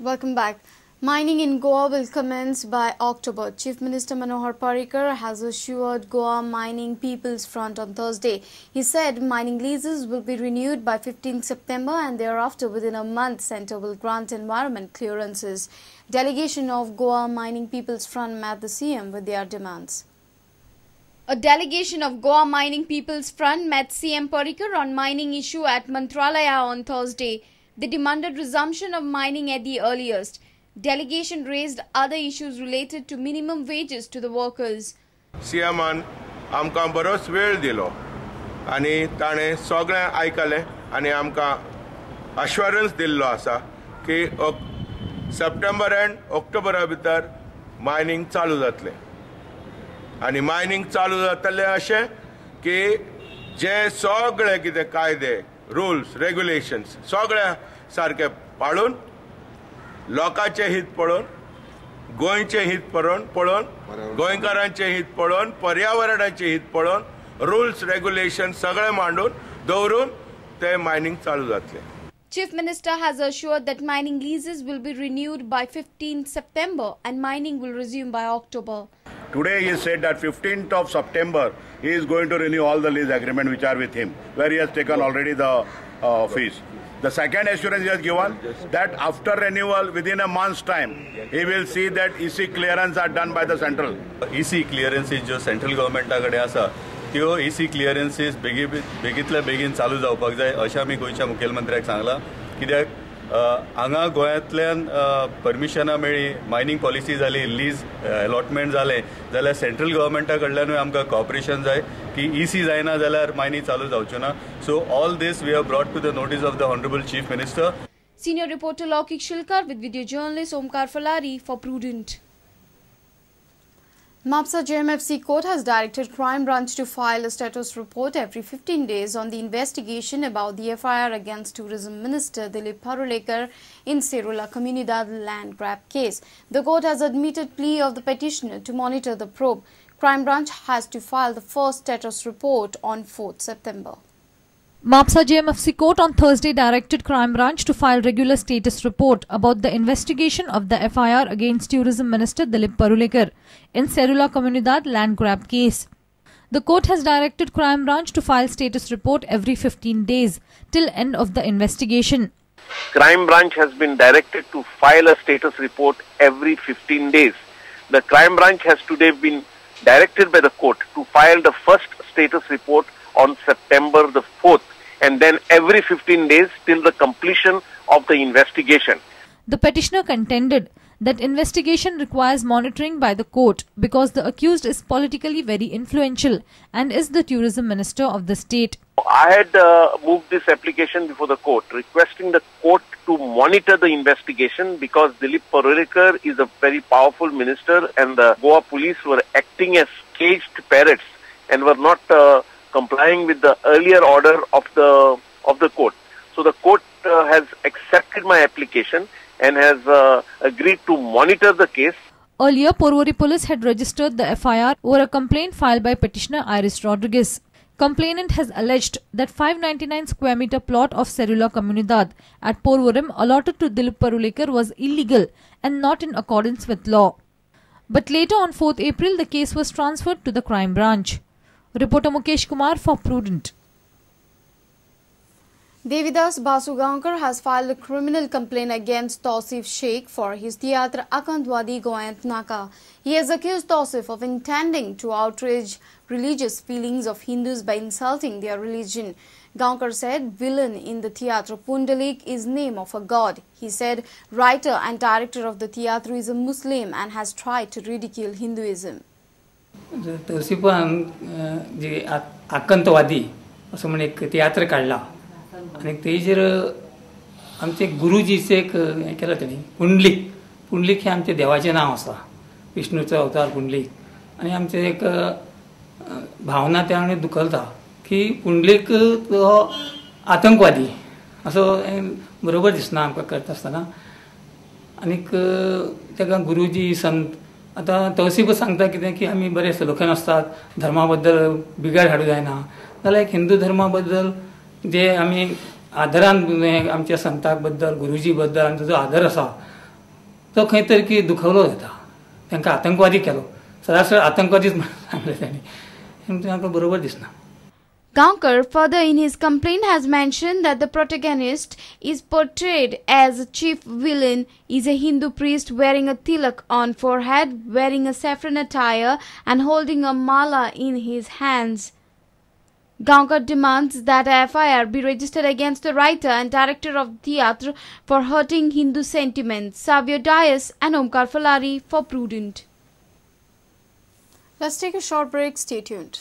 Welcome back. Mining in Goa will commence by October. Chief Minister Manohar Parrikar has assured Goa Mining People's Front on Thursday. He said mining leases will be renewed by 15 September and thereafter within a month centre will grant environment clearances. Delegation of Goa Mining People's Front met the CM with their demands. A delegation of Goa Mining People's Front met CM Parrikar on mining issue at Mantralaya on Thursday. They demanded resumption of mining at the earliest. Delegation raised other issues related to minimum wages to the workers. सीएमान आमकां बरोच वेळ दिलो आनी ताणें सगळें आयकलें आनी आमकां अश्योरन्स दिल्लो आसा की सप्टेंबर एंड ऑक्टोबरा भितर मायनिंग चालू जातलें आनी मायनिंग चालू जातलें अशें की जे सगळे कितें कायदे रुल्स रेग्युलेशन्स सगळे सारके पाळून लोकांचे हित पळोवन गोंयचे हित पळोवन गोंयकारांचे हित पळोवन पर्यावरणाचे हित पळोवन रुल्स रेग्युलेशन सगळे मांडून दवरून ते मायनिंग चालू जातले. Chief Minister has assured that mining leases will be renewed by 15th September and mining will resume by October. Today he said that 15th of September he is going to renew all the lease agreement which are with him, where he has taken already the fees. The second assurance he has given that after renewal within a month's time he will see that EC clearance are done by the central. EC clearances जो central government कड़े आसा त्यो EC clearances बेगीतल्या बेगीन चालू जावपाक जाय अशें आमी गोंयच्या मुखेलमंत्र्याक सांगला. कित्याक हांगा गोंयांतल्यान परमिशनां मेळ्ळी मायनिंग पॉलिसी जाली लीज अलॉटमेंट जालें जाल्यार सेंट्रल गव्हर्मेंटा कडल्यानूय आमकां कॉपरेशन जाय की EC जायना जाल्यार मायनिंग चालू जावच्यो ना. So all this we have brought to the notice of the honourable chief minister. Senior reporter Laukik Shilkar with video journalist Omkar Falari for Prudent. Mapsa JMFC Court has directed Crime Branch to file a status report every 15 days on the investigation about the FIR against Tourism Minister Dilip Parulekar in Serula Comunidad land grab case. The court has admitted plea of the petitioner to monitor the probe. Crime Branch has to file the first status report on 4th September. Mapsa JMFC Court on Thursday directed Crime Branch to file regular status report about the investigation of the FIR against Tourism Minister Dilip Parulekar in Serula Comunidad land grab case. The court has directed Crime Branch to file status report every 15 days till end of the investigation. Crime Branch has been directed to file a status report every 15 days. The Crime Branch has today been directed by the court to file the first status report on September the 4th. And then every 15 days till the completion of the investigation. The petitioner contended that investigation requires monitoring by the court because the accused is politically very influential and is the tourism minister of the state. I had moved this application before the court, requesting the court to monitor the investigation because Dilip Parulekar is a very powerful minister and the Goa police were acting as caged parrots and were not complying with the earlier order of the court. So the court has accepted my application and has agreed to monitor the case. Earlier, Porvorim police had registered the FIR over a complaint filed by petitioner Iris Rodriguez. Complainant has alleged that 599 square meter plot of Serula Comunidad at Porvorim allotted to Dilip Parulekar was illegal and not in accordance with law. But later on 4th April, the case was transferred to the Crime Branch. Reporter Mukesh Kumar for Prudent. Devdas Basugaonkar has filed a criminal complaint against Tausif Sheikh for his theatre Akantwadi Goyant Naka. He has accused Tausif of intending to outrage religious feelings of Hindus by insulting their religion. Gaonkar said villain in the theatre Pundalik is name of a god. He said writer and director of the theatre is a Muslim and has tried to ridicule Hinduism. तौसिफान जे आकंतवादी असं म्हणून एक तियात्र काढला आणि तेजेर आमचे गुरुजीचे एक हे केलं त्यांनी पुंडलीक हे आमचे देवाचे नाव आसा विष्णूचो अवतार पुंडलीक आणि आमचे एक भावना त्याने दुखलता की पुंडलीक तो आतंकवादी असं बरोबर दिसना आमकां करता आसतना आनीक तेका गुरुजी संत आता तौसिफ सांगता कितें की आमी बरे सलोखन असतात धर्मा बद्दल बिगाड हाडूं जायना जाल्यार एक हिंदू धर्मा बद्दल जे आमी आदरान आमच्या संताक बद्दल गुरुजी बद्दल आमचो जो आदर आसा तो खंय तरी की दुखवलो जाता तांकां आतंकवादी केलो सरासर आतंकवादीच सांगले तांणी तांकां बरोबर दिसना. Gaonkar further in his complaint has mentioned that the protagonist is portrayed as a chief villain, is a Hindu priest wearing a tilak on forehead, wearing a saffron attire and holding a mala in his hands. Gaonkar demands that a FIR be registered against the writer and director of theatre for hurting Hindu sentiments. Savio Dias and Omkar Falari for Prudent. Let's take a short break. Stay tuned.